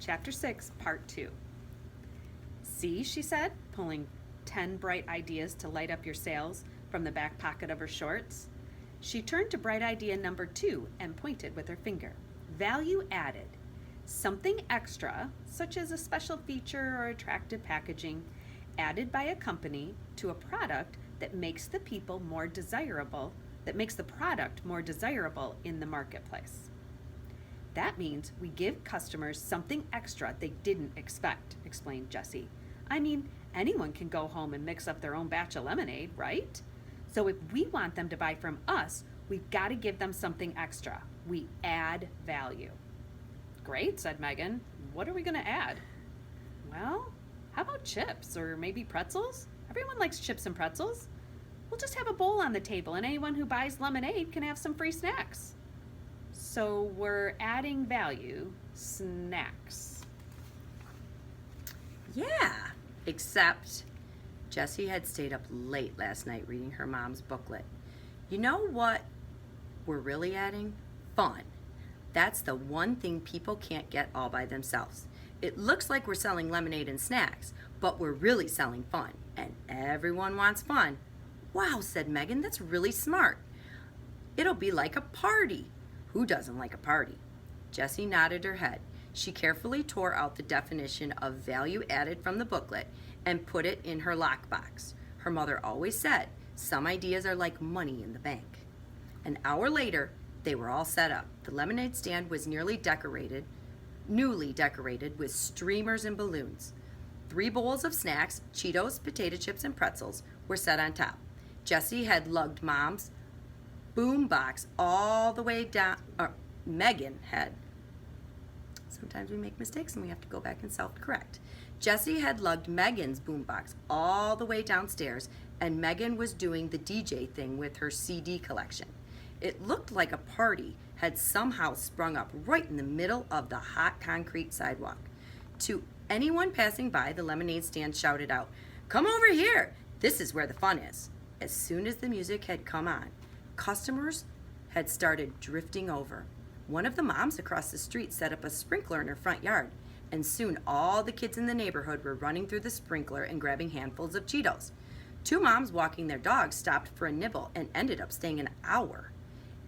Chapter 6, Part 2. See, she said, pulling 10 bright ideas to light up your sales from the back pocket of her shorts. She turned to bright idea number 2 and pointed with her finger. Value added. Something extra, such as a special feature or attractive packaging, added by a company to a product that makes the people more desirable, that makes the product more desirable in the marketplace. That means we give customers something extra they didn't expect, explained Jessie. I mean, anyone can go home and mix up their own batch of lemonade, right? So if we want them to buy from us, we've got to give them something extra. We add value. Great, said Megan. What are we going to add? Well, how about chips or maybe pretzels? Everyone likes chips and pretzels. We'll just have a bowl on the table and anyone who buys lemonade can have some free snacks. So we're adding value, snacks. Yeah, except Jessie had stayed up late last night reading her mom's booklet. You know what we're really adding? Fun. That's the one thing people can't get all by themselves. It looks like we're selling lemonade and snacks, but we're really selling fun, and everyone wants fun. Wow, said Megan, that's really smart. It'll be like a party. Who doesn't like a party? Jessie nodded her head. She carefully tore out the definition of value added from the booklet and put it in her lockbox. Her mother always said, some ideas are like money in the bank. An hour later, they were all set up. The lemonade stand was newly decorated with streamers and balloons. 3 bowls of snacks, Cheetos, potato chips, and pretzels were set on top. Jessie had lugged Mom's boom box all the way down, Megan had. Sometimes we make mistakes and we have to go back and self-correct. Jessie had lugged Megan's boombox all the way downstairs, and Megan was doing the DJ thing with her CD collection. It looked like a party had somehow sprung up right in the middle of the hot concrete sidewalk. To anyone passing by, the lemonade stand shouted out, "Come over here! This is where the fun is." As soon as the music had come on, customers had started drifting over. One of the moms across the street set up a sprinkler in her front yard, and soon all the kids in the neighborhood were running through the sprinkler and grabbing handfuls of Cheetos. 2 moms walking their dogs stopped for a nibble and ended up staying an hour.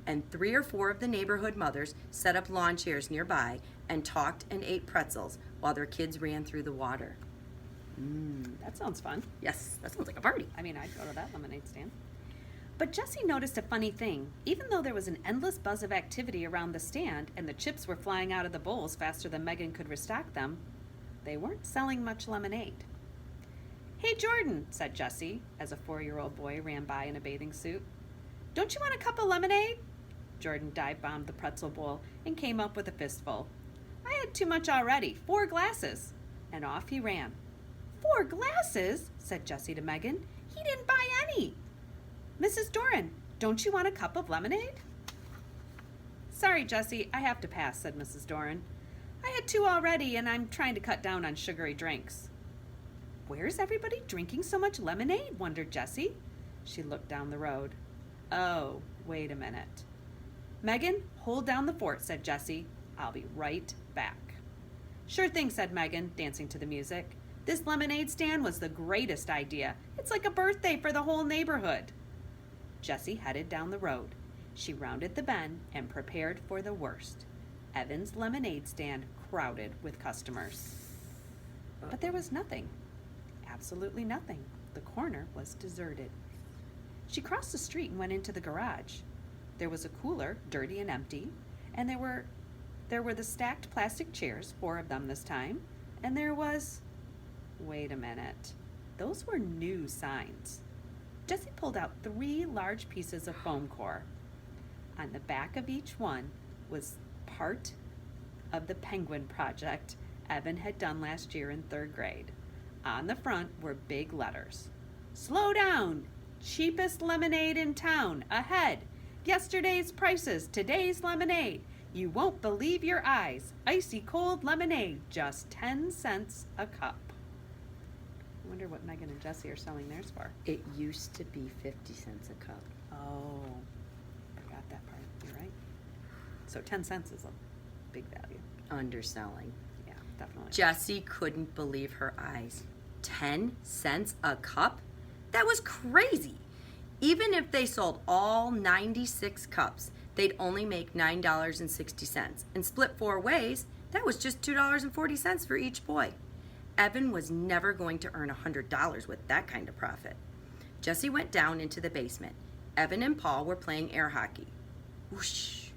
And 3 or 4 of the neighborhood mothers set up lawn chairs nearby and talked and ate pretzels while their kids ran through the water. That sounds fun. Yes, that sounds like a party. I mean, I'd go to that lemonade stand. But Jessie noticed a funny thing. Even though there was an endless buzz of activity around the stand and the chips were flying out of the bowls faster than Megan could restock them, they weren't selling much lemonade. "Hey, Jordan," said Jessie, as a 4-year-old boy ran by in a bathing suit. "Don't you want a cup of lemonade?" Jordan dive-bombed the pretzel bowl and came up with a fistful. "I had too much already, 4 glasses." And off he ran. "4 glasses?" said Jessie to Megan. "He didn't buy any." "Mrs. Doran, don't you want a cup of lemonade?" "Sorry, Jessie, I have to pass," said Mrs. Doran. "I had 2 already, and I'm trying to cut down on sugary drinks." "Where's everybody drinking so much lemonade?" wondered Jessie. She looked down the road. "Oh, wait a minute." "Megan, hold down the fort," said Jessie. "I'll be right back." "Sure thing," said Megan, dancing to the music. "This lemonade stand was the greatest idea. It's like a birthday for the whole neighborhood." Jessie headed down the road. She rounded the bend and prepared for the worst. Evan's lemonade stand crowded with customers. But there was nothing. Absolutely nothing. The corner was deserted. She crossed the street and went into the garage. There was a cooler, dirty and empty, and there were the stacked plastic chairs, 4 of them this time, and there was... Wait a minute. Those were new signs. Jessie pulled out 3 large pieces of foam core. On the back of each one was part of the penguin project Evan had done last year in 3rd grade. On the front were big letters. "Slow down! Cheapest lemonade in town! Ahead! Yesterday's prices, today's lemonade! You won't believe your eyes! Icy cold lemonade, just 10 cents a cup." I wonder what Megan and Jessie are selling theirs for. It used to be 50 cents a cup. Oh, forgot that part. You're right. So 10 cents is a big value. Underselling. Yeah. definitely. Jessie couldn't believe her eyes. 10 cents a cup? That was crazy. Even if they sold all 96 cups, they'd only make $9.60. And split 4 ways, that was just $2.40 for each boy. Evan was never going to earn $100 with that kind of profit. Jessie went down into the basement. Evan and Paul were playing air hockey. Whoosh.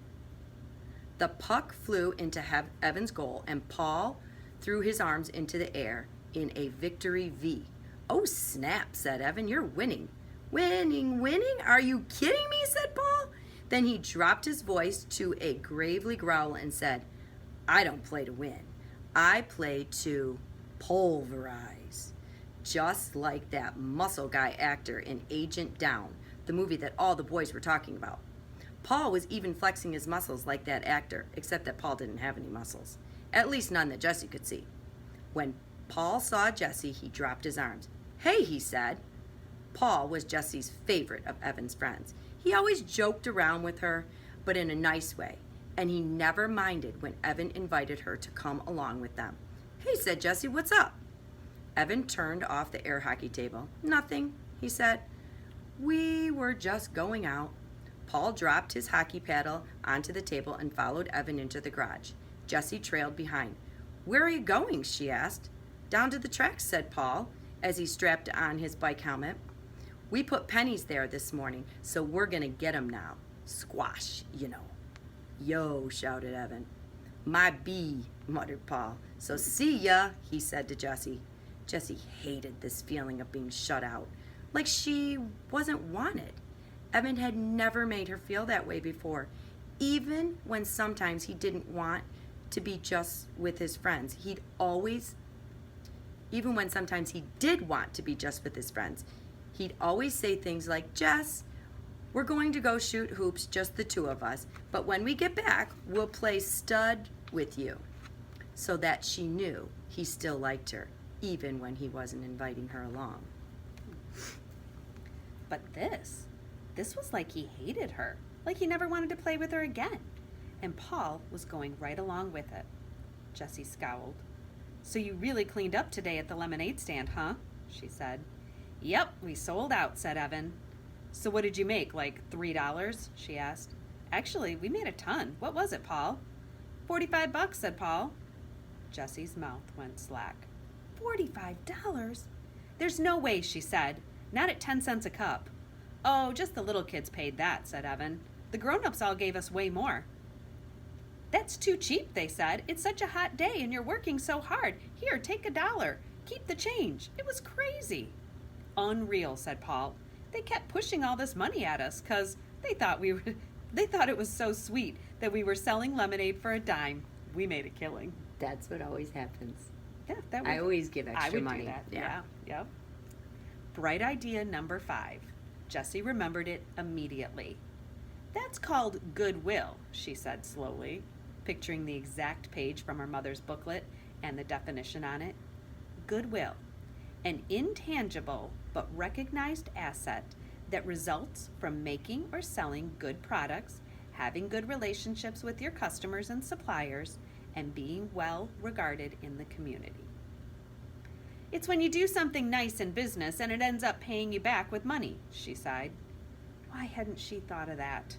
The puck flew into Evan's goal, and Paul threw his arms into the air in a victory V. Oh, snap, said Evan. You're winning. Winning, winning? Are you kidding me? Said Paul. Then he dropped his voice to a gravely growl and said, I don't play to win. I play to pulverize. Just like that muscle guy actor in Agent Down, the movie that all the boys were talking about. Paul was even flexing his muscles like that actor, except that Paul didn't have any muscles. At least none that Jessie could see. When Paul saw Jessie, he dropped his arms. Hey, he said. Paul was Jessie's favorite of Evan's friends. He always joked around with her, but in a nice way, and he never minded when Evan invited her to come along with them. Hey, said Jessie, what's up? Evan turned off the air hockey table. Nothing, he said. We were just going out. Paul dropped his hockey paddle onto the table and followed Evan into the garage. Jessie trailed behind. Where are you going? She asked. Down to the tracks, said Paul, as he strapped on his bike helmet. We put pennies there this morning, so we're going to get 'em now. Squash, you know. Yo, shouted Evan. My bee, muttered Paul. So see ya, he said to Jessie. Jessie hated this feeling of being shut out, like she wasn't wanted. Evan had never made her feel that way before, even when sometimes he didn't want to be just with his friends. Even when sometimes he did want to be just with his friends, he'd always say things like, Jess, we're going to go shoot hoops, just the two of us, but when we get back, we'll play stud with you. So that she knew he still liked her, even when he wasn't inviting her along. But this was like he hated her, like he never wanted to play with her again. And Paul was going right along with it. Jessie scowled. So you really cleaned up today at the lemonade stand, huh? She said. Yep, we sold out, said Evan. So what did you make, like $3? She asked. Actually, we made a ton. What was it, Paul? $45, said Paul. Jessie's mouth went slack. $45? There's no way, she said. Not at 10 cents a cup. Oh, just the little kids paid that, said Evan. The grown-ups all gave us way more. That's too cheap, they said. It's such a hot day and you're working so hard. Here, take $1. Keep the change. It was crazy. Unreal, said Paul. They kept pushing all this money at us because they thought it was so sweet that we were selling lemonade for a dime. We made a killing. That's what always happens. Yeah, I always give extra I would money. do that. Yeah. Yep. Bright idea number 5. Jessie remembered it immediately. That's called goodwill, she said slowly, picturing the exact page from her mother's booklet and the definition on it. Goodwill, an intangible but recognized asset that results from making or selling good products, having good relationships with your customers and suppliers, and being well regarded in the community. It's when you do something nice in business and it ends up paying you back with money, she sighed. Why hadn't she thought of that?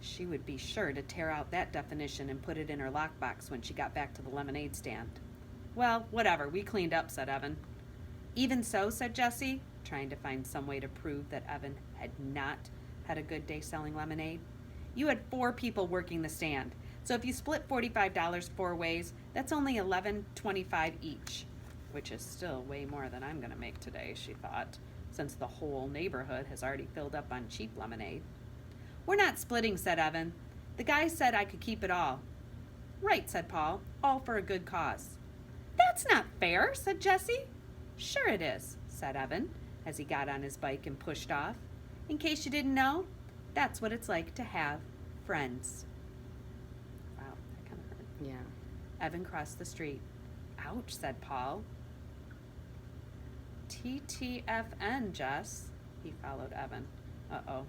She would be sure to tear out that definition and put it in her lockbox when she got back to the lemonade stand. Well, whatever, we cleaned up, said Evan. Even so, said Jessie, trying to find some way to prove that Evan had not had a good day selling lemonade. You had 4 people working the stand, so if you split $45 4 ways, that's only $11.25 each, which is still way more than I'm going to make today, she thought, since the whole neighborhood has already filled up on cheap lemonade. We're not splitting, said Evan. The guy said I could keep it all. Right, said Paul, all for a good cause. That's not fair, said Jessie. Sure it is, said Evan, as he got on his bike and pushed off. In case you didn't know, that's what it's like to have friends. Wow, that kind of hurt. Yeah. Evan crossed the street. Ouch, said Paul. TTFN, Jess. He followed Evan. Uh-oh.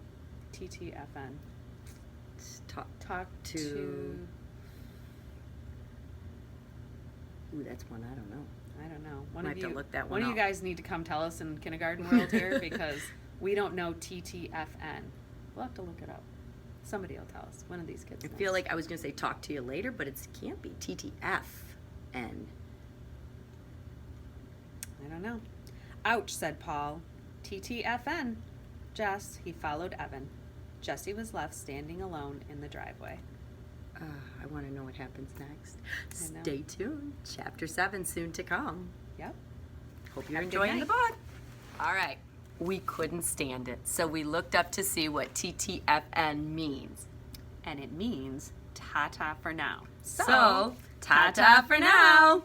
TTFN. Talk to... Ooh, that's one I don't know. I don't know. Might have to look that one one of you up. guys need to come tell us in kindergarten world here because we don't know TTFN. We'll have to look it up. Somebody will tell us. One of these kids I knows. feel like I was going to say talk to you later, but it can't be TTFN. I don't know. Ouch, said Paul. TTFN. Jess, he followed Evan. Jessie was left standing alone in the driveway. I want to know what happens next. I know. Stay tuned. Chapter 7 soon to come. Yep. Hope you're Have a good enjoying the night. book. All right. We couldn't stand it, so we looked up to see what TTFN means. And it means ta-ta for now. So, ta-ta for now.